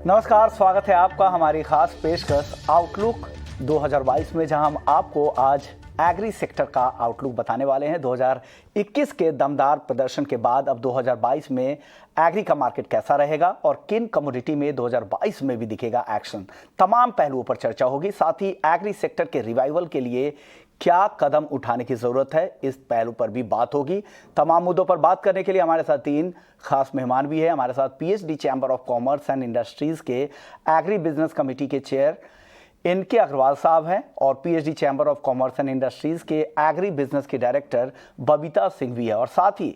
नमस्कार, स्वागत है आपका हमारी खास पेशकश आउटलुक 2022 में, जहां हम आपको आज एग्री सेक्टर का आउटलुक बताने वाले हैं। 2021 के दमदार प्रदर्शन के बाद अब 2022 में एग्री का मार्केट कैसा रहेगा और किन कमोडिटी में 2022 में भी दिखेगा एक्शन, तमाम पहलुओं पर चर्चा होगी। साथ ही एग्री सेक्टर के रिवाइवल के लिए क्या कदम उठाने की जरूरत है, इस पहलू पर भी बात होगी। तमाम मुद्दों पर बात करने के लिए हमारे साथ तीन खास मेहमान भी हैं। हमारे साथ PhD chamber of commerce and industries के एग्री बिजनेस कमेटी के चेयर इनके अग्रवाल साहब हैं और PhD chamber of commerce and industries के एग्री बिजनेस के डायरेक्टर बबीता सिंह भी है। और साथ ही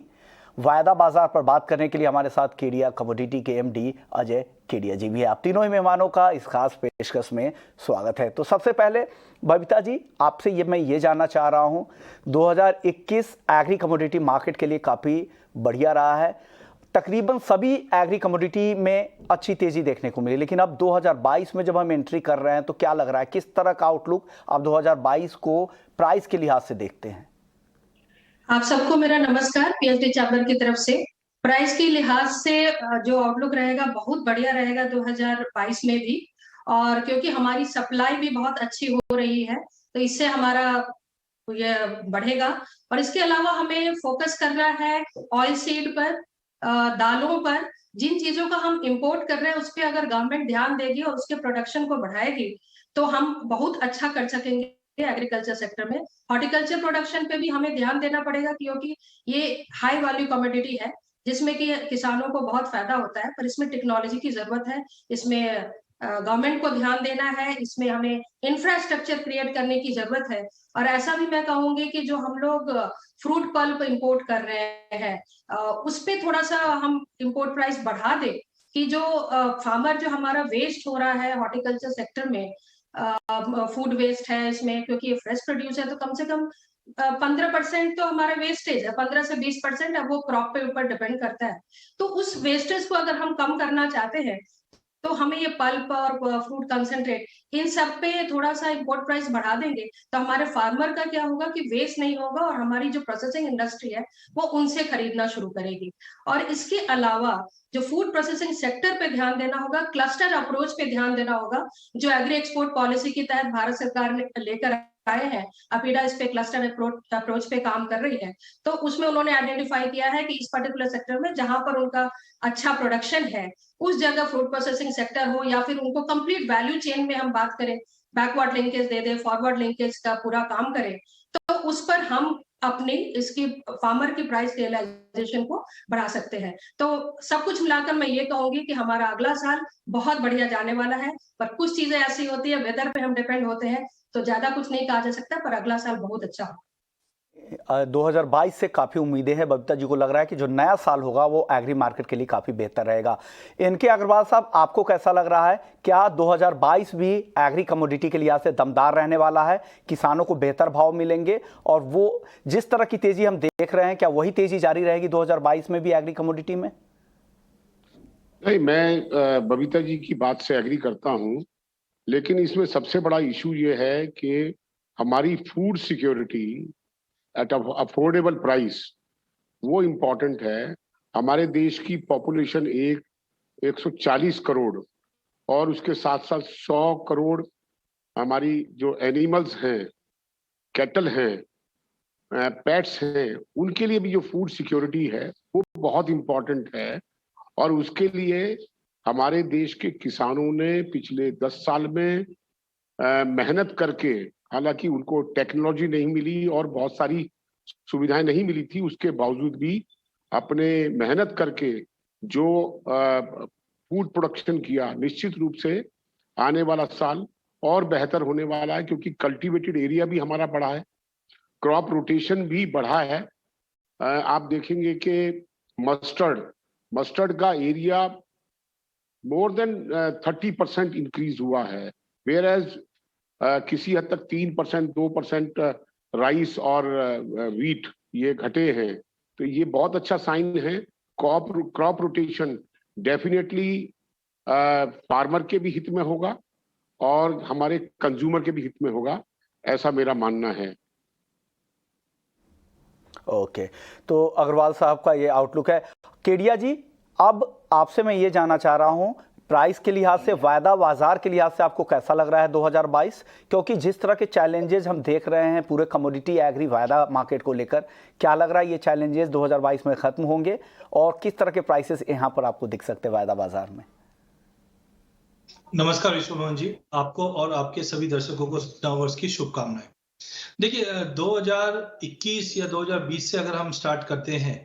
वायदा बाजार पर बात करने के लिए हमारे साथ केडिया कमोडिटी के एमडी अजय केडिया जी भी है। आप तीनों ही मेहमानों का इस खास पेशकश में स्वागत है। तो सबसे पहले बबीता जी, आपसे मैं ये जानना चाह रहा हूँ, 2021 एग्री कमोडिटी मार्केट के लिए काफ़ी बढ़िया रहा है। तकरीबन सभी एग्री कमोडिटी में अच्छी तेजी देखने को मिली, लेकिन अब 2022 में जब हम एंट्री कर रहे हैं तो क्या लग रहा है, किस तरह का आउटलुक आप 2022 को प्राइस के लिहाज से देखते हैं? आप सबको मेरा नमस्कार। पीएचडी चैम्बर की तरफ से प्राइस के लिहाज से जो आउटलुक रहेगा बहुत बढ़िया रहेगा 2022 में भी, और क्योंकि हमारी सप्लाई भी बहुत अच्छी हो रही है तो इससे हमारा ये बढ़ेगा। और इसके अलावा हमें फोकस करना है ऑयल सीड पर, दालों पर। जिन चीजों का हम इंपोर्ट कर रहे हैं उस पर अगर गवर्नमेंट ध्यान देगी और उसके प्रोडक्शन को बढ़ाएगी तो हम बहुत अच्छा कर सकेंगे एग्रीकल्चर सेक्टर में। हॉर्टिकल्चर प्रोडक्शन पे भी हमें ध्यान देना पड़ेगा क्योंकि ये हाई वैल्यू कमोडिटी है जिसमें कि किसानों को बहुत फायदा होता है, पर इसमें टेक्नोलॉजी की जरूरत है, इसमें गवर्नमेंट को ध्यान देना है, इसमें हमें इंफ्रास्ट्रक्चर क्रिएट करने की जरूरत है। और ऐसा भी मैं कहूंगी कि जो हम लोग फ्रूट पल्प इंपोर्ट कर रहे हैं उस पे थोड़ा सा हम इंपोर्ट प्राइस बढ़ा दे कि जो फार्मर जो हमारा वेस्ट हो रहा है हॉर्टिकल्चर सेक्टर में, फूड वेस्ट है इसमें, क्योंकि ये फ्रेश प्रोड्यूस है तो कम से कम 15% तो हमारा वेस्टेज है, 15 से 20%। अब वो क्रॉप पे ऊपर डिपेंड करता है। तो उस वेस्टेज को अगर हम कम करना चाहते हैं तो हमें ये पल्प और फ्रूट कंसेंट्रेट इन सब पे थोड़ा सा इंपोर्ट प्राइस बढ़ा देंगे तो हमारे फार्मर का क्या होगा कि वेस्ट नहीं होगा और हमारी जो प्रोसेसिंग इंडस्ट्री है वो उनसे खरीदना शुरू करेगी। और इसके अलावा जो फूड प्रोसेसिंग सेक्टर पे ध्यान देना होगा, क्लस्टर अप्रोच पे ध्यान देना होगा, जो एग्री एक्सपोर्ट पॉलिसी के तहत भारत सरकार ने लेकर आए हैं। अपीडा इस पे क्लस्टर अप्रोच पे काम कर रही है। तो उसमें उन्होंने आइडेंटिफाई किया है कि इस पर्टिकुलर सेक्टर में जहां पर उनका अच्छा प्रोडक्शन है उस जगह फूड प्रोसेसिंग सेक्टर हो, या फिर उनको कंप्लीट वैल्यू चेन में हम बात करें, बैकवर्ड लिंकेज दे दे, फॉरवर्ड लिंकेज का पूरा काम करें, तो उस पर हम अपनी इसकी फार्मर की प्राइस रियलाइजेशन को बढ़ा सकते हैं। तो सब कुछ मिलाकर मैं ये कहूंगी कि हमारा अगला साल बहुत बढ़िया जाने वाला है। पर कुछ चीजें ऐसी होती है, वेदर पे हम डिपेंड होते हैं तो ज्यादा कुछ नहीं कहा जा सकता, पर अगला साल बहुत अच्छा होगा। 2022 से काफ़ी उम्मीदें हैं। बबीता जी को लग रहा है कि जो नया साल होगा वो एग्री मार्केट के लिए काफ़ी बेहतर रहेगा। इनके अग्रवाल साहब, आपको कैसा लग रहा है? क्या 2022 भी एग्री कमोडिटी के लिहाज से दमदार रहने वाला है? किसानों को बेहतर भाव मिलेंगे और वो जिस तरह की तेजी हम देख रहे हैं, क्या वही तेजी जारी रहेगी 2022 में भी एग्री कमोडिटी में? नहीं, मैं बबीता जी की बात से एग्री करता हूं, लेकिन इसमें सबसे बड़ा इशू ये है कि हमारी food security at affordable price वो इम्पोर्टेंट है। हमारे देश की पॉपुलेशन 140 करोड़ और उसके साथ साथ 100 करोड़ हमारी जो एनिमल्स हैं, कैटल हैं, पेट्स हैं, उनके लिए भी जो फूड सिक्योरिटी है वो बहुत इम्पोर्टेंट है। और उसके लिए हमारे देश के किसानों ने पिछले 10 साल में मेहनत करके, हालांकि उनको टेक्नोलॉजी नहीं मिली और बहुत सारी सुविधाएं नहीं मिली थी, उसके बावजूद भी अपने मेहनत करके जो फूड प्रोडक्शन किया, निश्चित रूप से आने वाला साल और बेहतर होने वाला है, क्योंकि कल्टीवेटेड एरिया भी हमारा बढ़ा है, क्रॉप रोटेशन भी बढ़ा है। आप देखेंगे कि मस्टर्ड का एरिया मोर देन 30% इंक्रीज हुआ है, वेयर एज किसी हद तक 3% 2% राइस और वीट ये घटे हैं। तो ये बहुत अच्छा साइन है। क्रॉप रोटेशन डेफिनेटली फार्मर के भी हित में होगा और हमारे कंज्यूमर के भी हित में होगा, ऐसा मेरा मानना है। ओके, तो अग्रवाल साहब का ये आउटलुक है। केडिया जी, अब आपसे मैं ये जानना चाह रहा हूं, प्राइस के लिहाज से, वायदा बाजार के लिहाज से आपको कैसा लग रहा है 2022? क्योंकि जिस तरह के चैलेंजेस हम देख रहे हैं पूरे कमोडिटी एग्री वायदा मार्केट को लेकर, क्या लग रहा है ये चैलेंजेस 2022 में खत्म होंगे और किस तरह के प्राइसेस यहाँ पर आपको दिख सकते हैं वायदा बाजार में? नमस्कार विश्वमोहन जी, आपको और आपके सभी दर्शकों को नववर्ष की शुभकामनाएं। देखिए 2021 या 2020 से अगर हम स्टार्ट करते हैं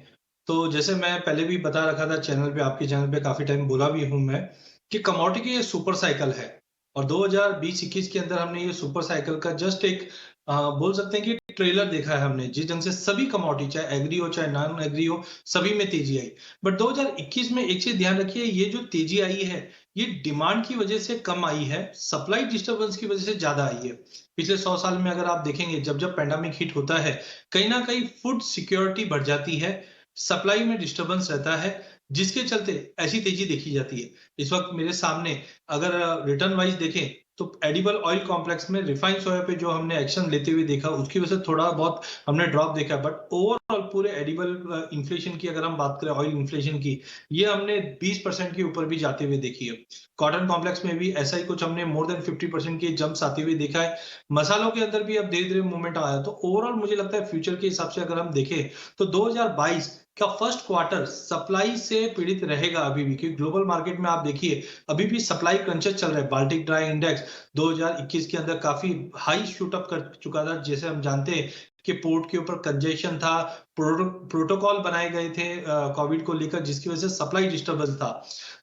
तो जैसे मैं पहले भी बता रखा था चैनल पे, आपके चैनल पे काफी टाइम बोला भी हूं मैं कि कमोडिटी की ये सुपर साइकिल है और 2020-21 के अंदर हमने ये सुपर साइकिल का जस्ट एक बोल सकते हैं कि ट्रेलर देखा है हमने, जिस ढंग से सभी कमोडिटी चाहे एग्री हो चाहे नॉन एग्री हो सभी में तेजी आई। बट 2021 में एक चीज ध्यान रखिए, ये जो तेजी आई है ये डिमांड की वजह से कम आई है, सप्लाई डिस्टर्बेंस की वजह से ज्यादा आई है। पिछले 100 साल में अगर आप देखेंगे जब जब पैंडेमिक हिट होता है कहीं ना कहीं फूड सिक्योरिटी बढ़ जाती है, सप्लाई में डिस्टर्बेंस रहता है, जिसके चलते ऐसी तेजी देखी जाती है। इस वक्त मेरे सामने अगर रिटर्न वाइज देखें तो एडिबल ऑयल कॉम्प्लेक्स में रिफाइंड सोया पे जो हमने एक्शन लेते हुए देखा उसकी वजह से थोड़ा बहुत हमने ड्रॉप देखा, बट ओवरऑल पूरे एडिबल इन्फ्लेशन की अगर हम बात करें, ऑयल इन्फ्लेशन की, ये हमने 20% के ऊपर भी जाते हुए देखी है। कॉटन कॉम्प्लेक्स में भी ऐसा ही कुछ हमने मोर देन 50% के जंप्स आते हुए देखा है। मसालों के अंदर भी अब धीरे धीरे मूवमेंट आया। तो ओवरऑल मुझे लगता है फ्यूचर के हिसाब से अगर हम देखें तो 2022 का फर्स्ट क्वार्टर सप्लाई से पीड़ित रहेगा अभी भी, क्योंकि ग्लोबल मार्केट में आप देखिए अभी भी सप्लाई क्रंचेस चल रहे हैं। बाल्टिक ड्राई इंडेक्स 2021 के अंदर काफी हाई शूट अप कर चुका था, जैसे हम जानते हैं कि पोर्ट के ऊपर कंजेशन था, प्रोटोकॉल बनाए गए थे कोविड को लेकर, जिसकी वजह से सप्लाई डिस्टर्बेंस था।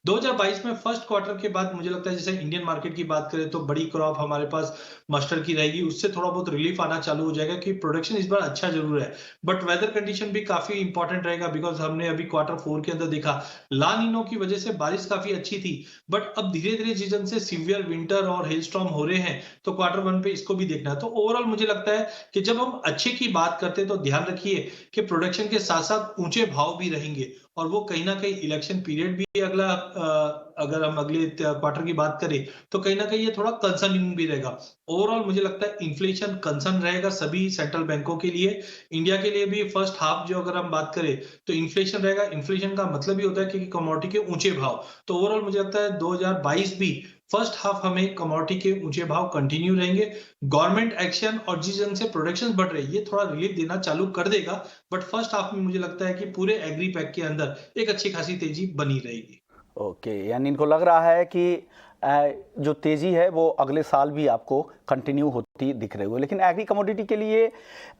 2022 में फर्स्ट क्वार्टर के बाद मुझे लगता है जैसे इंडियन मार्केट की बात करें तो बड़ी क्रॉप हमारे पास मस्टर्ड की रहेगी, उससे थोड़ा बहुत रिलीफ आना चालू हो जाएगा कि प्रोडक्शन इस बार अच्छा जरूर है, बट वेदर कंडीशन भी काफी इंपॉर्टेंट रहेगा। बिकॉज हमने अभी क्वार्टर 4 के अंदर देखा ला नीनो की वजह से बारिश काफी अच्छी थी, बट अब धीरे धीरे सीजन से सीवियर विंटर और हेल स्टॉर्म हो रहे हैं, तो क्वार्टर 1 पे इसको भी देखना है। तो ओवरऑल मुझे लगता है कि जब हम अच्छे की बात करते हैं तो ध्यान रखिए कि प्रोडक्शन के साथ साथ ऊंचे भाव भी रहेंगे, और वो कहीं ना कहीं इलेक्शन पीरियड भी अगला अगर हम अगले क्वार्टर की बात करें तो कहीं ना कहीं ये थोड़ा कंसर्निंग भी रहेगा। ओवरऑल मुझे लगता है इन्फ्लेशन कंसर्न रहेगा सभी सेंट्रल बैंकों के लिए, इंडिया के लिए भी। फर्स्ट हाफ जो अगर हम बात करें तो इन्फ्लेशन रहेगा। इन्फ्लेशन का मतलब ही होता है कि कमोडिटी के ऊंचे भाव। तो ओवरऑल मुझे लगता है 2022 भी फर्स्ट हाफ हमें कमोडिटी के ऊंचे भाव कंटिन्यू रहेंगे। गवर्नमेंट एक्शन और जिस ढंग से प्रोडक्शन बढ़ रही है ये थोड़ा रिलीफ देना चालू कर देगा, बट फर्स्ट हाफ में मुझे लगता है कि पूरे एग्री पैक के अंदर एक अच्छी खासी तेजी बनी रहेगी। ओके, यानी इनको लग रहा है कि जो तेज़ी है वो अगले साल भी आपको कंटिन्यू होती दिख रही हो। लेकिन एग्री कमोडिटी के लिए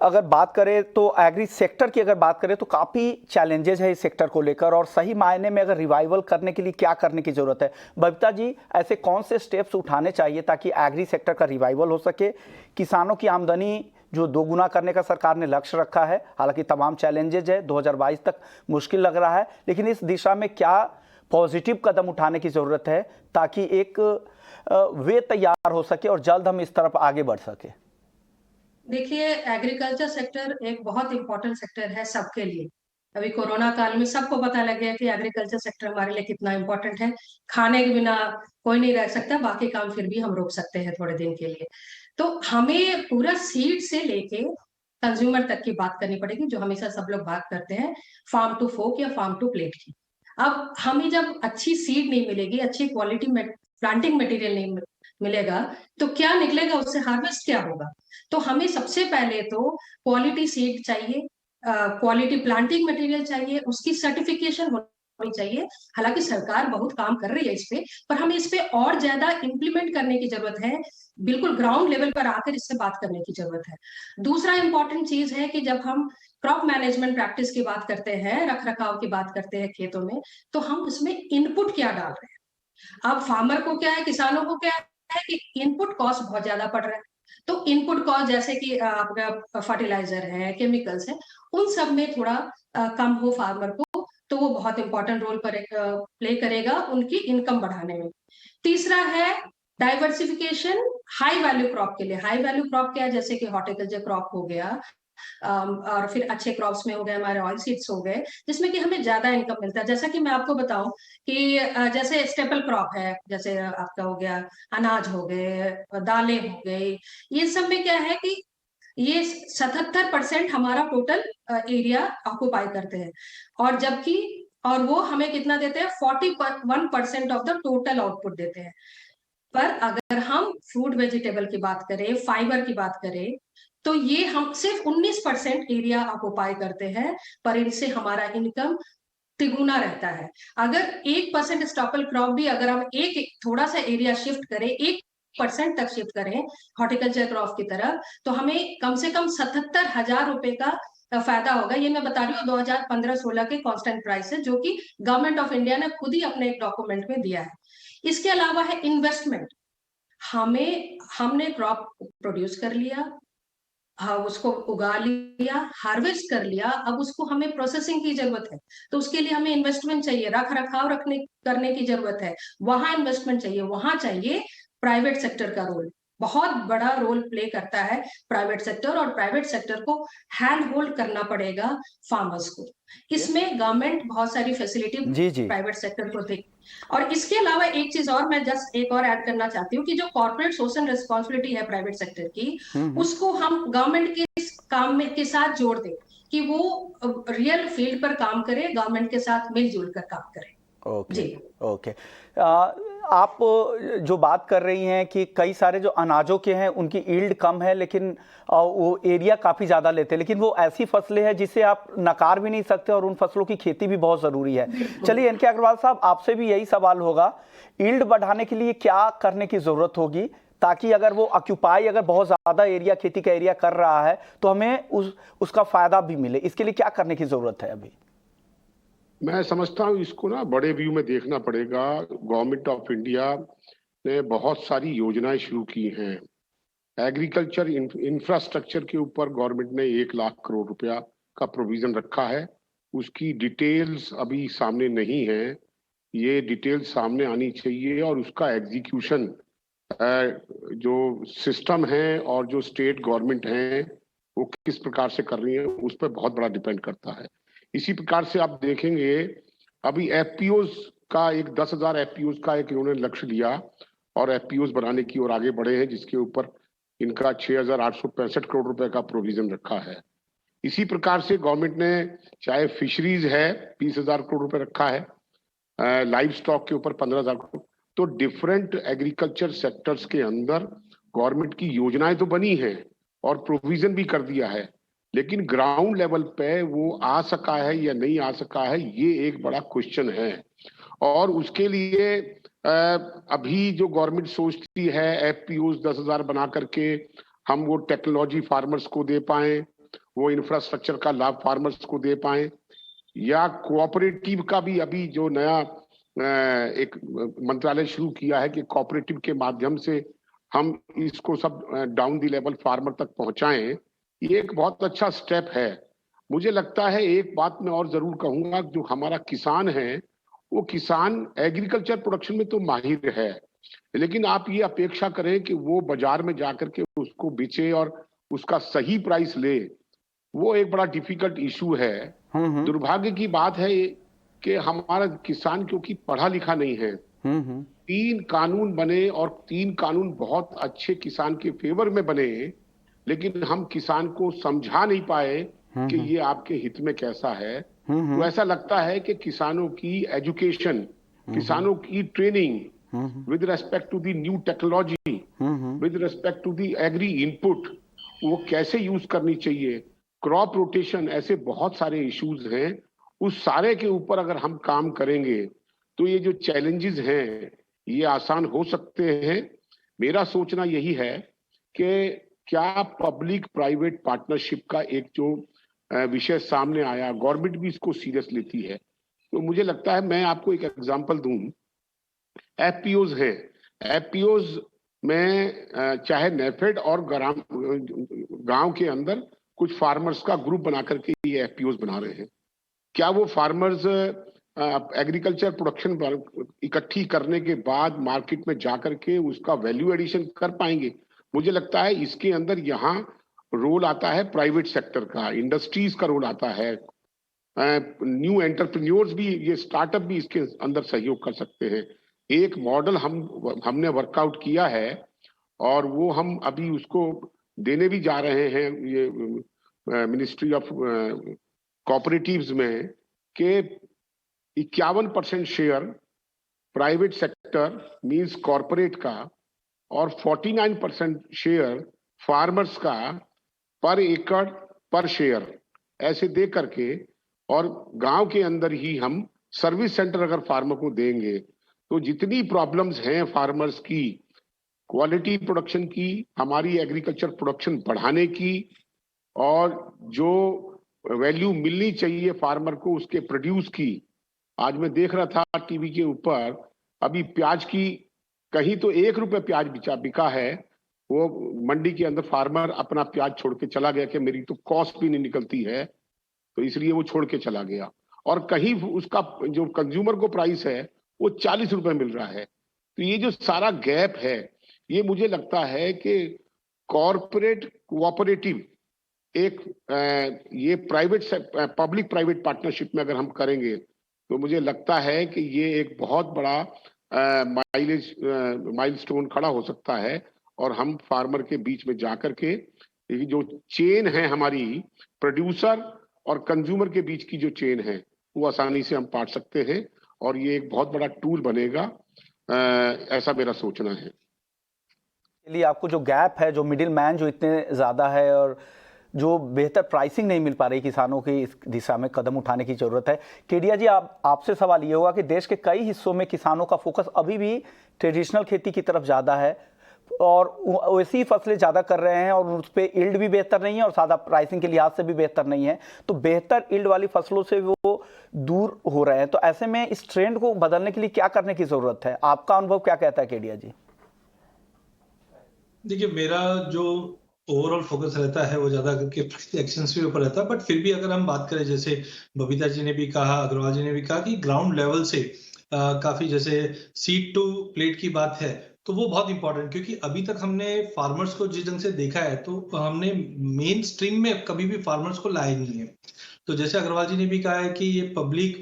अगर बात करें तो एग्री सेक्टर की अगर बात करें तो काफ़ी चैलेंजेस है इस सेक्टर को लेकर, और सही मायने में अगर रिवाइवल करने के लिए क्या करने की ज़रूरत है? बबीता जी, ऐसे कौन से स्टेप्स उठाने चाहिए ताकि एग्री सेक्टर का रिवाइवल हो सके? किसानों की आमदनी जो दोगुना करने का सरकार ने लक्ष्य रखा है, हालांकि तमाम चैलेंजेज है, 2022 तक मुश्किल लग रहा है, लेकिन इस दिशा में क्या पॉजिटिव कदम उठाने की ज़रूरत है ताकि एक वे तैयार हो सके और जल्द हम इस तरफ आगे बढ़ सके? देखिए, एग्रीकल्चर सेक्टर एक बहुत इंपॉर्टेंट सेक्टर है सबके लिए। अभी कोरोना काल में सबको पता लग गया कि एग्रीकल्चर सेक्टर हमारे लिए कितना इंपॉर्टेंट है। खाने के बिना कोई नहीं रह सकता, बाकी काम फिर भी हम रोक सकते हैं थोड़े दिन के लिए। तो हमें पूरा सीड से लेके कंज्यूमर तक की बात करनी पड़ेगी, जो हमेशा सब लोग बात करते हैं फार्म टू फोक या फार्म टू प्लेट की। अब हमें जब अच्छी सीड नहीं मिलेगी, अच्छी क्वालिटी में प्लांटिंग मटेरियल नहीं मिलेगा, तो क्या निकलेगा उससे, हार्वेस्ट क्या होगा? तो हमें सबसे पहले तो क्वालिटी सीड चाहिए, क्वालिटी प्लांटिंग मटेरियल चाहिए, उसकी सर्टिफिकेशन होनी चाहिए। हालांकि सरकार बहुत काम कर रही है इस पे, पर हमें इस पे और ज्यादा इंप्लीमेंट करने की जरूरत है। बिल्कुल ग्राउंड लेवल पर आकर इससे बात करने की जरूरत है। दूसरा इंपॉर्टेंट चीज है कि जब हम क्रॉप मैनेजमेंट प्रैक्टिस की बात करते हैं, रख रखाव की बात करते हैं खेतों में, तो हम उसमें इनपुट क्या डाल रहे हैं। अब फार्मर को क्या है, किसानों को क्या है कि इनपुट कॉस्ट बहुत ज्यादा पड़ रहा है। तो इनपुट कॉस्ट जैसे कि आपका फर्टिलाइजर है, केमिकल्स है, उन सब में थोड़ा कम हो फार्मर को, तो वो बहुत इंपॉर्टेंट रोल प्ले करेगा उनकी इनकम बढ़ाने में। तीसरा है डाइवर्सिफिकेशन हाई वैल्यू क्रॉप के लिए। हाई वैल्यू क्रॉप क्या है, जैसे कि हॉर्टिकल्चर क्रॉप हो गया, और फिर अच्छे क्रॉप्स में हो गए हमारे ऑयल सीड्स हो गए, जिसमें कि हमें ज्यादा इनकम मिलता है। जैसा कि मैं आपको बताऊं कि जैसे स्टेपल क्रॉप है, जैसे आपका हो गया अनाज हो गए, दालें हो गई, ये सब में क्या है कि ये 77% हमारा टोटल एरिया ऑक्युपाई करते हैं, और जबकि और वो हमें कितना देते हैं, 41% ऑफ द टोटल आउटपुट देते हैं। पर अगर हम फ्रूट वेजिटेबल की बात करें, फाइबर की बात करें, तो ये हम सिर्फ 19% एरिया ऑक्युपाई करते हैं, पर इनसे हमारा इनकम तिगुना रहता है। अगर 1% स्टॉपल क्रॉप भी अगर हम एक थोड़ा सा एरिया शिफ्ट करें, 1% तक शिफ्ट करें हॉर्टिकल्चर क्रॉप की तरफ, तो हमें कम से कम 77,000 रुपए का फायदा होगा। ये मैं बता रही हूँ 2015-16 के कांस्टेंट प्राइस है, जो कि गवर्नमेंट ऑफ इंडिया ने खुद ही अपने एक डॉक्यूमेंट में दिया है। इसके अलावा है इन्वेस्टमेंट। हमने क्रॉप प्रोड्यूस कर लिया, हाँ, उसको उगा लिया, हार्वेस्ट कर लिया, अब उसको हमें प्रोसेसिंग की जरूरत है, तो उसके लिए हमें इन्वेस्टमेंट चाहिए, रख रखाव करने की जरूरत है, वहां इन्वेस्टमेंट चाहिए, वहां चाहिए प्राइवेट सेक्टर का रोल। बहुत बड़ा रोल प्ले करता है प्राइवेट सेक्टर, और प्राइवेट सेक्टर को हैंड होल्ड करना पड़ेगा फार्मर्स को। इसमें गवर्नमेंट बहुत सारी फैसिलिटी जी जी प्राइवेट सेक्टर को दे। और इसके अलावा एक चीज और मैं जस्ट एक और ऐड करना चाहती हूँ कि जो कॉर्पोरेट सोशल रिस्पॉन्सिबिलिटी है प्राइवेट सेक्टर की, उसको हम गवर्नमेंट के इस काम में के साथ जोड़ दें कि वो रियल फील्ड पर काम करे, गवर्नमेंट के साथ मिलजुल कर काम करे। ओके जी ओके। आप जो बात कर रही हैं कि कई सारे जो अनाजों के हैं उनकी ईल्ड कम है, लेकिन वो एरिया काफ़ी ज़्यादा लेते हैं, लेकिन वो ऐसी फसलें हैं जिसे आप नकार भी नहीं सकते और उन फसलों की खेती भी बहुत ज़रूरी है। चलिए एनके अग्रवाल साहब, आपसे भी यही सवाल होगा, ईल्ड बढ़ाने के लिए क्या करने की ज़रूरत होगी ताकि अगर वो ऑक्यूपाई अगर बहुत ज़्यादा एरिया खेती का एरिया कर रहा है तो हमें उसका फ़ायदा भी मिले? इसके लिए क्या करने की ज़रूरत है अभी? मैं समझता हूँ इसको ना बड़े व्यू में देखना पड़ेगा। गवर्नमेंट ऑफ इंडिया ने बहुत सारी योजनाएं शुरू की हैं। एग्रीकल्चर इंफ्रास्ट्रक्चर के ऊपर गवर्नमेंट ने 1 लाख करोड़ रुपया का प्रोविजन रखा है। उसकी डिटेल्स अभी सामने नहीं है, ये डिटेल्स सामने आनी चाहिए, और उसका एग्जीक्यूशन जो सिस्टम है और जो स्टेट गवर्नमेंट है वो किस प्रकार से कर रही है उस पर बहुत बड़ा डिपेंड करता है। इसी प्रकार से आप देखेंगे अभी एफपीओज का एक 10,000 एफपीओज का एक इन्होंने लक्ष्य लिया और एफपीओज बनाने की ओर आगे बढ़े हैं, जिसके ऊपर इनका 6,865 करोड़ रुपए का प्रोविजन रखा है। इसी प्रकार से गवर्नमेंट ने चाहे फिशरीज है 20,000 करोड़ रुपए रखा है, लाइव स्टॉक के ऊपर 15,000 करोड़। तो डिफरेंट एग्रीकल्चर सेक्टर्स के अंदर गवर्नमेंट की योजनाएं तो बनी हैं और प्रोविजन भी कर दिया है, लेकिन ग्राउंड लेवल पे वो आ सका है या नहीं आ सका है, ये एक बड़ा क्वेश्चन है। और उसके लिए अभी जो गवर्नमेंट सोचती है एफपीओज 10,000 बना करके हम वो टेक्नोलॉजी फार्मर्स को दे पाए, वो इंफ्रास्ट्रक्चर का लाभ फार्मर्स को दे पाए, या कोऑपरेटिव का भी अभी जो नया एक मंत्रालय शुरू किया है कि कोऑपरेटिव के माध्यम से हम इसको सब डाउन द लेवल फार्मर तक पहुंचाएं, ये एक बहुत अच्छा स्टेप है। मुझे लगता है एक बात मैं और जरूर कहूंगा, जो हमारा किसान है वो किसान एग्रीकल्चर प्रोडक्शन में तो माहिर है, लेकिन आप ये अपेक्षा करें कि वो बाजार में जाकर के उसको बेचे और उसका सही प्राइस ले, वो एक बड़ा डिफिकल्ट इशू है। दुर्भाग्य की बात है कि हमारा किसान क्योंकि पढ़ा लिखा नहीं है, 3 कानून बने और 3 कानून बहुत अच्छे किसान के फेवर में बने, लेकिन हम किसान को समझा नहीं पाए कि ये आपके हित में कैसा है। तो ऐसा लगता है कि किसानों की एजुकेशन, किसानों की training with respect to the new technology, with respect to the agri input, वो कैसे यूज करनी चाहिए, क्रॉप रोटेशन, ऐसे बहुत सारे इश्यूज हैं। उस सारे के ऊपर अगर हम काम करेंगे तो ये जो चैलेंजेस हैं ये आसान हो सकते हैं। मेरा सोचना यही है कि क्या पब्लिक प्राइवेट पार्टनरशिप का एक जो विषय सामने आया, गवर्नमेंट भी इसको सीरियस लेती है, तो मुझे लगता है, मैं आपको एक एग्जांपल दूं, एफपीओज है, एफपीओज में चाहे नेफेड और गांव के अंदर कुछ फार्मर्स का ग्रुप बना करके ये एफपीओज बना रहे हैं। क्या वो फार्मर्स एग्रीकल्चर प्रोडक्शन इकट्ठी करने के बाद मार्केट में जाकर के उसका वैल्यू एडिशन कर पाएंगे? मुझे लगता है इसके अंदर यहाँ रोल आता है प्राइवेट सेक्टर का, इंडस्ट्रीज का रोल आता है, न्यू एंटरप्रेन्योर्स भी, ये स्टार्टअप भी इसके अंदर सहयोग कर सकते हैं। एक मॉडल हमने वर्कआउट किया है और वो हम अभी उसको देने भी जा रहे हैं ये मिनिस्ट्री ऑफ कोऑपरेटिव्स में, कि 51% share private sector means corporate का और 49% शेयर फार्मर्स का पर एकड़ पर शेयर ऐसे दे करके, और गांव के अंदर ही हम सर्विस सेंटर अगर फार्मर को देंगे तो जितनी प्रॉब्लम्स हैं फार्मर्स की, क्वालिटी प्रोडक्शन की, हमारी एग्रीकल्चर प्रोडक्शन बढ़ाने की, और जो वैल्यू मिलनी चाहिए फार्मर को उसके प्रोड्यूस की। आज मैं देख रहा था टीवी के ऊपर, अभी प्याज की कहीं तो 1 रुपए प्याज बिका है, वो मंडी के अंदर फार्मर अपना प्याज छोड़ के चला गया कि मेरी तो कॉस्ट भी नहीं निकलती है, तो इसलिए वो छोड़ के चला गया। और कहीं उसका जो कंज्यूमर को प्राइस है वो 40 रुपए मिल रहा है। तो ये जो सारा गैप है, ये मुझे लगता है कि कॉरपोरेट कोऑपरेटिव एक ये प्राइवेट पब्लिक प्राइवेट पार्टनरशिप में अगर हम करेंगे तो मुझे लगता है कि ये एक बहुत बड़ा माइलस्टोन खड़ा हो सकता है, और हम फार्मर के बीच में जाकर के ये जो चेन है हमारी प्रोड्यूसर और कंज्यूमर के बीच की जो चेन है वो आसानी से हम पाट सकते हैं, और ये एक बहुत बड़ा टूल बनेगा, ऐसा मेरा सोचना है। लिए आपको जो गैप है, जो मिडिल मैन जो इतने ज़्यादा है और जो बेहतर प्राइसिंग नहीं मिल पा रही किसानों की, इस दिशा में कदम उठाने की ज़रूरत है। केडिया जी, आपसे सवाल ये होगा कि देश के कई हिस्सों में किसानों का फोकस अभी भी ट्रेडिशनल खेती की तरफ ज़्यादा है और वैसी फसलें ज़्यादा कर रहे हैं और उस पर यील्ड भी बेहतर नहीं है और सादा प्राइसिंग के लिहाज से भी बेहतर नहीं है, तो बेहतर यील्ड वाली फसलों से वो दूर हो रहे हैं। तो ऐसे में इस ट्रेंड को बदलने के लिए क्या करने की ज़रूरत है? आपका अनुभव क्या कहता है केडिया जी? देखिए, मेरा जो ओवरऑल फोकस रहता है वो ज्यादा करके एक्शंस के ऊपर रहता है, बट फिर भी अगर हम बात करें, जैसे बबीता जी ने भी कहा, अग्रवाल जी ने भी कहा कि ग्राउंड लेवल से काफी जैसे सीड टू प्लेट की बात है, तो वो बहुत इंपॉर्टेंट, क्योंकि अभी तक हमने फार्मर्स को जिस ढंग से देखा है तो हमने मेन स्ट्रीम में कभी भी फार्मर्स को लाया नहीं है। तो जैसे अग्रवाल जी ने भी कहा है कि ये पब्लिक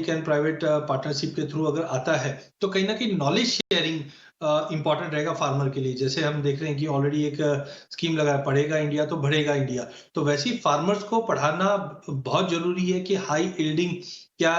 एंड प्राइवेट पार्टनरशिप के थ्रू अगर आता है तो कहीं ना कहीं नॉलेज शेयरिंग इंपॉर्टेंट रहेगा फार्मर के लिए। जैसे हम देख रहे हैं कि ऑलरेडी एक स्कीम लगा है, पढ़ेगा इंडिया तो बढ़ेगा इंडिया, तो वैसे ही फार्मर्स को पढ़ाना बहुत जरूरी है कि हाई यील्डिंग क्या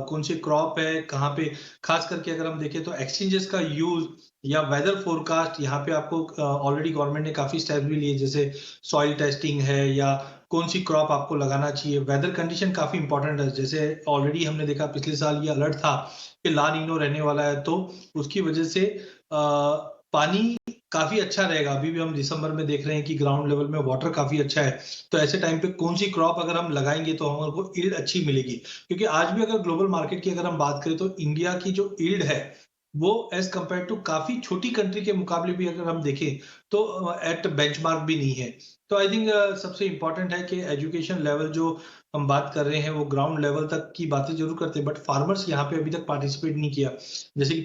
कौन सी क्रॉप है, कहाँ पे, खास करके अगर हम देखें तो एक्सचेंजेस का यूज या वेदर फोरकास्ट, यहाँ पे आपको ऑलरेडी गवर्नमेंट ने काफी स्टेप भी लिए, जैसे सॉइल टेस्टिंग है या कौन सी क्रॉप आपको लगाना चाहिए। वेदर कंडीशन काफी इंपॉर्टेंट है, जैसे ऑलरेडी हमने देखा पिछले साल ये अलर्ट था कि ला नीनो रहने वाला है, तो उसकी वजह से पानी काफी अच्छा रहेगा। अभी भी हम दिसंबर में देख रहे हैं कि ग्राउंड लेवल में वाटर काफी अच्छा है, तो ऐसे टाइम पे कौन सी क्रॉप अगर हम लगाएंगे तो हमको यील्ड अच्छी मिलेगी। क्योंकि आज भी अगर ग्लोबल मार्केट की अगर हम बात करें तो इंडिया की जो यील्ड है वो एज कंपेयर टू काफी छोटी कंट्री के मुकाबले भी अगर हम देखें तो एट बेंचमार्क भी नहीं है। तो आई थिंक सबसे इंपॉर्टेंट है कि एजुकेशन लेवल जो हम बात कर रहे हैं वो ग्राउंड लेवल तक की बातें जरूर करते हैं, बट फार्मर्स यहाँ पे अभी तक पार्टिसिपेट नहीं किया। जैसे कि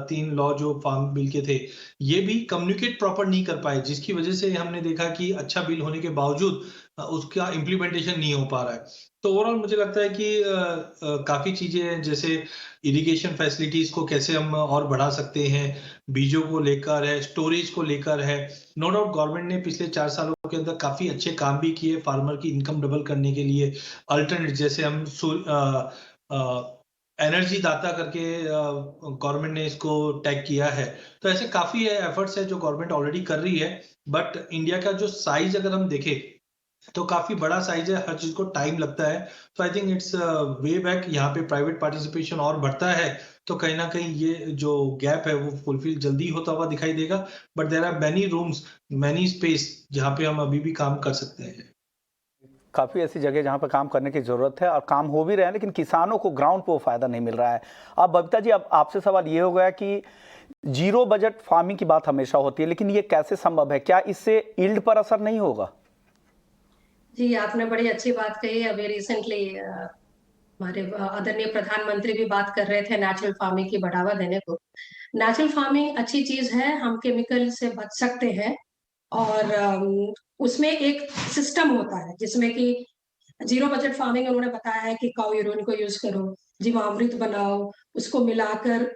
तीन लॉ जो फार्म बिल के थे ये भी कम्युनिकेट प्रॉपर नहीं कर पाए, जिसकी वजह से हमने देखा कि अच्छा बिल होने के बावजूद उसका इम्प्लीमेंटेशन नहीं हो पा रहा है। तो ओवरऑल मुझे लगता है कि काफी चीजें हैं, जैसे इरिगेशन फैसिलिटीज को कैसे हम और बढ़ा सकते हैं, बीजों को लेकर है, स्टोरेज को लेकर है। नो डाउट गवर्नमेंट ने पिछले 4 सालों के अंदर काफी अच्छे काम भी किए फार्मर की इनकम डबल करने के लिए। अल्टरनेट जैसे हम एनर्जी दाता करके गवर्नमेंट ने इसको टैग किया है, तो ऐसे काफी एफर्ट्स है जो गवर्नमेंट ऑलरेडी कर रही है। बट इंडिया का जो साइज अगर हम देखें तो काफी बड़ा साइज है, हर चीज को टाइम लगता है। तो I think it's way back, यहाँ पे प्राइवेट पार्टिसिपेशन और बढ़ता है तो कहीं ना कहीं ये जो गैप है वो फुलफिल जल्दी होता हुआ दिखाई देगा। But there are many rooms, many space जहाँ पे हम अभी भी काम कर सकते हैं। काफ़ी ऐसी जगह जहाँ पर काम करने की ज़रूरत है और काम हो भी रहे हैं, लेकिन किसानों को ग्राउंड पे वो फ़ायदा नहीं मिल रहा है। अब बबीता जी, अब आपसे सवाल ये हो गया कि जीरो बजट फार्मिंग की बात हमेशा होती है, लेकिन ये कैसे संभव है? क्या इससे यील्ड पर असर नहीं होगा? जी, आपने बड़ी अच्छी बात कही। अभी रिसेंटली हमारे आदरणीय प्रधानमंत्री भी बात कर रहे थे नेचुरल फार्मिंग की बढ़ावा देने को। नेचुरल फार्मिंग अच्छी चीज है, हम केमिकल से बच सकते हैं और उसमें एक सिस्टम होता है जिसमें कि जीरो बजट फार्मिंग उन्होंने बताया है कि काउ यूरिन को यूज करो, जीवामृत बनाओ, उसको मिलाकर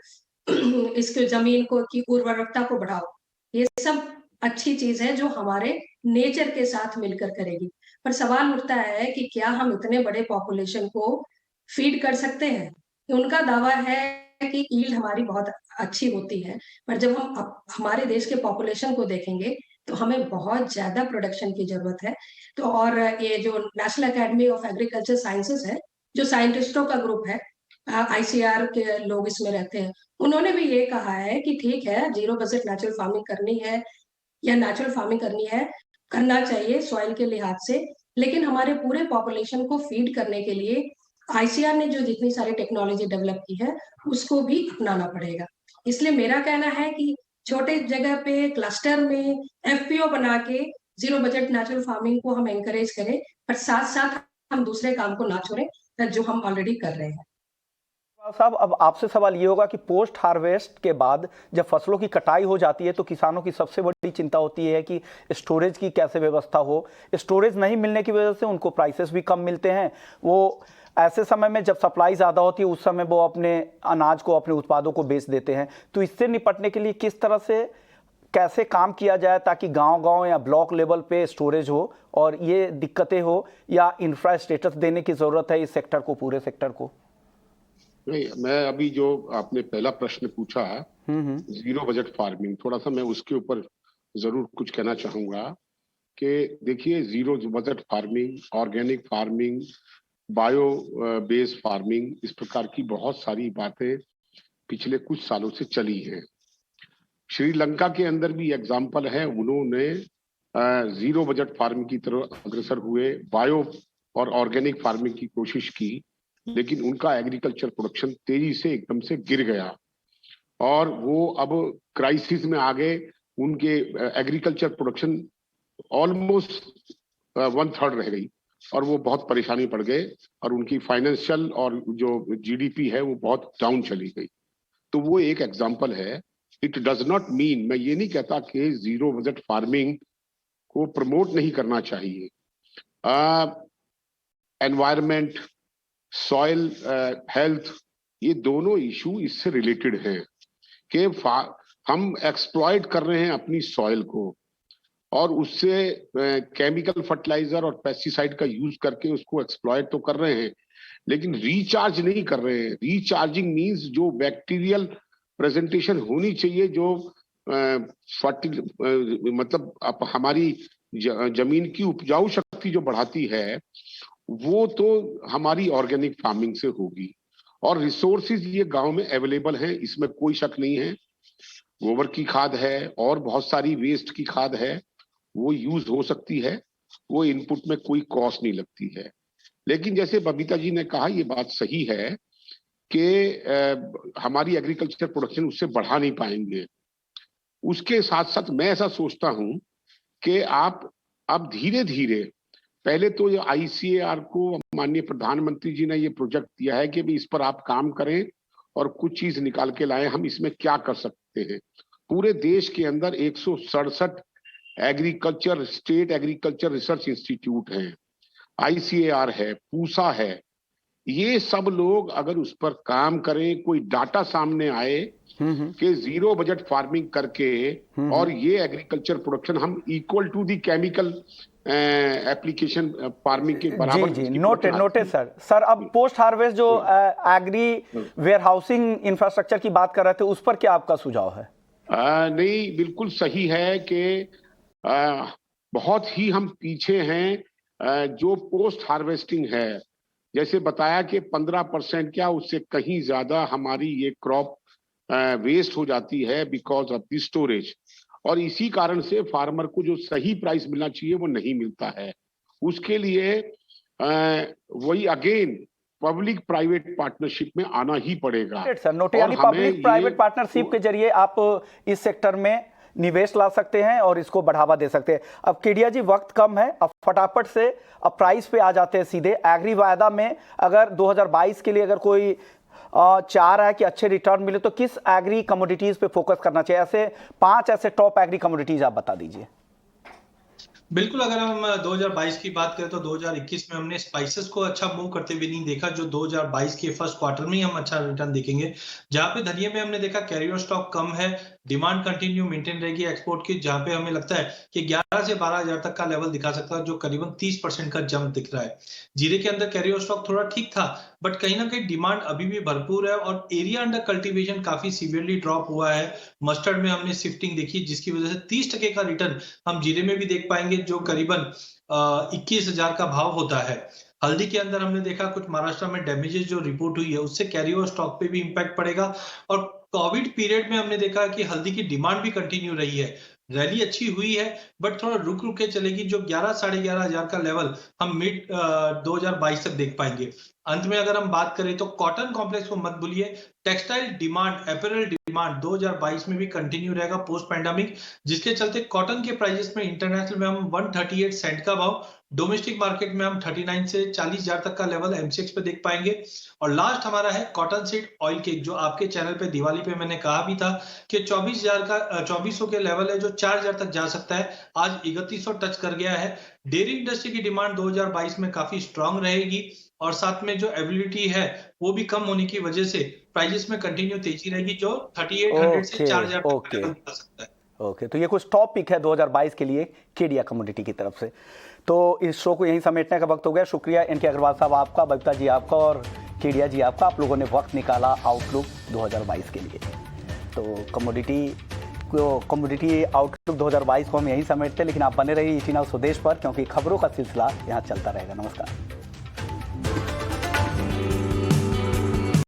इसके जमीन को की उर्वरकता को बढ़ाओ। ये सब अच्छी चीज है जो हमारे नेचर के साथ मिलकर करेगी। पर सवाल उठता है कि क्या हम इतने बड़े पॉपुलेशन को फीड कर सकते हैं। उनका दावा है कि यील्ड हमारी बहुत अच्छी होती है, पर जब हम हमारे देश के पॉपुलेशन को देखेंगे तो हमें बहुत ज्यादा प्रोडक्शन की जरूरत है। तो और ये जो national academy of agriculture sciences है, जो साइंटिस्टों का ग्रुप है, आईसीआर के लोग इसमें रहते हैं, उन्होंने भी ये कहा है कि ठीक है, जीरो बजट नेचुरल फार्मिंग करनी है या नेचुरल फार्मिंग करनी है, करना चाहिए सॉइल के लिहाज से, लेकिन हमारे पूरे पॉपुलेशन को फीड करने के लिए आईसीआर ने जो जितनी सारी टेक्नोलॉजी डेवलप की है उसको भी अपनाना पड़ेगा। इसलिए मेरा कहना है कि छोटे जगह पे क्लस्टर में एफपीओ बना के जीरो बजट नेचुरल फार्मिंग को हम एनकरेज करें, पर साथ साथ हम दूसरे काम को ना छोड़ें जो हम ऑलरेडी कर रहे हैं। साहब, अब आपसे सवाल ये होगा कि पोस्ट हार्वेस्ट के बाद जब फसलों की कटाई हो जाती है तो किसानों की सबसे बड़ी चिंता होती है कि स्टोरेज की कैसे व्यवस्था हो। स्टोरेज नहीं मिलने की वजह से उनको प्राइसेस भी कम मिलते हैं। वो ऐसे समय में जब सप्लाई ज़्यादा होती है उस समय वो अपने अनाज को, अपने उत्पादों को बेच देते हैं। तो इससे निपटने के लिए किस तरह से, कैसे काम किया जाए ताकि गांव-गांव या ब्लॉक लेवल पे स्टोरेज हो और ये दिक्कतें हो, या इंफ्रास्ट्रक्चर देने की ज़रूरत है इस सेक्टर को, पूरे सेक्टर को? नहीं, मैं अभी जो आपने पहला प्रश्न पूछा जीरो बजट फार्मिंग, थोड़ा सा मैं उसके ऊपर जरूर कुछ कहना चाहूंगा कि देखिए, zero budget farming, organic farming, bio based farming, इस प्रकार की बहुत सारी बातें पिछले कुछ सालों से चली हैं। श्रीलंका के अंदर भी एग्जाम्पल है, उन्होंने जीरो बजट फार्मिंग की तरफ अग्रसर हुए, बायो और ऑर्गेनिक फार्मिंग की कोशिश की, लेकिन उनका एग्रीकल्चर प्रोडक्शन तेजी से एकदम से गिर गया और वो अब क्राइसिस में आ गए। उनके एग्रीकल्चर प्रोडक्शन ऑलमोस्ट 1/3 रह गई और वो बहुत परेशानी पड़ गए और उनकी फाइनेंशियल और जो जीडीपी है वो बहुत डाउन चली गई। तो वो एक एग्जांपल है। इट डज नॉट मीन, मैं ये नहीं कहता कि जीरो बजट फार्मिंग को प्रमोट नहीं करना चाहिए। एनवायरमेंट, सॉइल हेल्थ, ये दोनों इशू इससे रिलेटेड हैं कि हम एक्सप्लॉइट कर रहे हैं अपनी सॉइल को और उससे केमिकल फर्टिलाइजर और पेस्टिसाइड का यूज करके उसको एक्सप्लॉइट तो कर रहे हैं, लेकिन रिचार्ज नहीं कर रहे हैं। रिचार्जिंग मींस जो बैक्टीरियल प्रेजेंटेशन होनी चाहिए, जो मतलब हमारी जमीन की उपजाऊ शक्ति जो बढ़ाती है, वो तो हमारी ऑर्गेनिक फार्मिंग से होगी। और रिसोर्सेज ये गांव में अवेलेबल हैं, इसमें कोई शक नहीं है। गोबर की खाद है और बहुत सारी वेस्ट की खाद है, वो यूज हो सकती है, वो इनपुट में कोई कॉस्ट नहीं लगती है। लेकिन जैसे बबीता जी ने कहा, ये बात सही है कि हमारी एग्रीकल्चर प्रोडक्शन उससे बढ़ा नहीं पाएंगे। उसके साथ साथ मैं ऐसा सोचता हूं कि आप अब धीरे धीरे, पहले तो ये आईसीएआर को माननीय प्रधानमंत्री जी ने ये प्रोजेक्ट दिया है कि भी इस पर आप काम करें और कुछ चीज निकाल के लाएं, हम इसमें क्या कर सकते हैं। पूरे देश के अंदर 167 agriculture, state agriculture research institute हैं, आईसीएआर है, पूसा है। ये सब लोग अगर उस पर काम करें, कोई डाटा सामने आए कि जीरो बजट फार्मिंग करके और ये एग्रीकल्चर प्रोडक्शन हम equal to the chemical application farming के बराबर। जी, नोटेड सर। अब पोस्ट हार्वेस्ट जो एग्री वेयर हाउसिंग इंफ्रास्ट्रक्चर की बात कर रहे थे, उस पर क्या आपका सुझाव है? नहीं, बिल्कुल सही है कि बहुत ही हम पीछे हैं। जो पोस्ट हार्वेस्टिंग है, जैसे बताया कि 15% क्या उससे कहीं ज्यादा हमारी ये क्रॉप वेस्ट हो जाती है बिकॉज ऑफ द स्टोरेज, और इसी कारण से फार्मर को जो सही प्राइस मिलना चाहिए वो नहीं मिलता है। उसके लिए वही अगेन पब्लिक प्राइवेट पार्टनरशिप में आना ही पड़ेगा। सर, नोट यानी पब्लिक प्राइवेट पार्टनरशिप के जरिए आप इस सेक्टर में निवेश ला सकते हैं और इसको बढ़ावा दे सकते हैं। अब केडिया जी, वक्त कम है, अब फटाफट से अब प्राइस पे आ जाते हैं सीधे। एग्री वायदा में अगर 2022 के लिए अगर कोई चाह रहा है कि अच्छे रिटर्न मिले तो किस एग्री कमोडिटीज पे फोकस करना चाहिए? ऐसे 5 ऐसे टॉप एग्री कमोडिटीज आप बता दीजिए। बिल्कुल, अगर हम 2022 की बात करें तो 2021 में हमने स्पाइसेस को अच्छा मूव करते हुए नहीं देखा, जो 2022 के फर्स्ट क्वार्टर में ही हम अच्छा रिटर्न देखेंगे। जहां पे धनिये में हमने देखा कैरियर स्टॉक कम है, डिमांड कंटिन्यू मेंटेन रहेगी एक्सपोर्ट की, जहां पे हमें लगता है कि 11 से 12,000 तक का लेवल दिखा सकता है, जो करीबन 30% का जंप दिख रहा है। जीरे के अंदर कैरियर स्टॉक थोड़ा ठीक था, बट कहीं ना कहीं डिमांड अभी भी भरपूर है और एरिया अंडर कल्टीवेशन काफी सीवियरली ड्रॉप हुआ है। मस्टर्ड में हमने शिफ्टिंग देखी, जिसकी वजह से 30% का रिटर्न हम जीरे में भी देख पाएंगे, जो करीबन 21,000 का भाव होता है। हल्दी के अंदर हमने देखा कुछ महाराष्ट्र में डैमेजेस जो रिपोर्ट हुई है, उससे कैरी ओवर स्टॉक पे भी इंपैक्ट पड़ेगा। और कोविड पीरियड में हमने देखा कि हल्दी की डिमांड भी कंटिन्यू रही है, रैली अच्छी हुई है, बट थोड़ा रुक रुक के चलेगी। जो 11 साढ़े 11,000 का लेवल हम मिड 2022 तक देख पाएंगे। अंत में अगर हम बात करें तो कॉटन कॉम्प्लेक्स को मत भूलिए, टेक्सटाइल डिमांड, अपैरल डिमांड 2022 में भी कंटिन्यू रहेगा पोस्ट पैंडेमिक, जिसके चलते कॉटन के प्राइसेस में इंटरनेशनल में हम 138 सेंट का भाव, डोमेस्टिक मार्केट में हम 39 से 40,000 तक का लेवल एमसीएक्स पे देख पाएंगे। और लास्ट हमारा है कॉटन सीड ऑयल केक, जो आपके चैनल पे दिवाली पे मैंने कहा भी था कि 24,000 के लेवल है, जो 4,000 तक जा सकता है। आज 3100 टच कर गया है। डेयरी इंडस्ट्री की डिमांड 2022 में काफी स्ट्रांग रहेगी और साथ में जो एबिलिटी है वो भी कम होने की वजह से प्राइसेस में कंटिन्यू तेजी रहेगी, जो 3800 से 4,000 तक का लेवल जा सकता है। ओके, तो ये कुछ टॉप पिक है 2022 के लिए केडिया कमोडिटी की तरफ से। तो इस शो को यहीं समेटने का वक्त हो गया। शुक्रिया एनके अग्रवाल साहब आपका, बबीता जी आपका और केडिया जी आपका, आप लोगों ने वक्त निकाला आउटलुक 2022 के लिए। तो कमोडिटी आउटलुक 2022 को हम यहीं समेटते, लेकिन आप बने रहिए ET Now स्वदेश पर, क्योंकि खबरों का सिलसिला यहाँ चलता रहेगा। नमस्कार।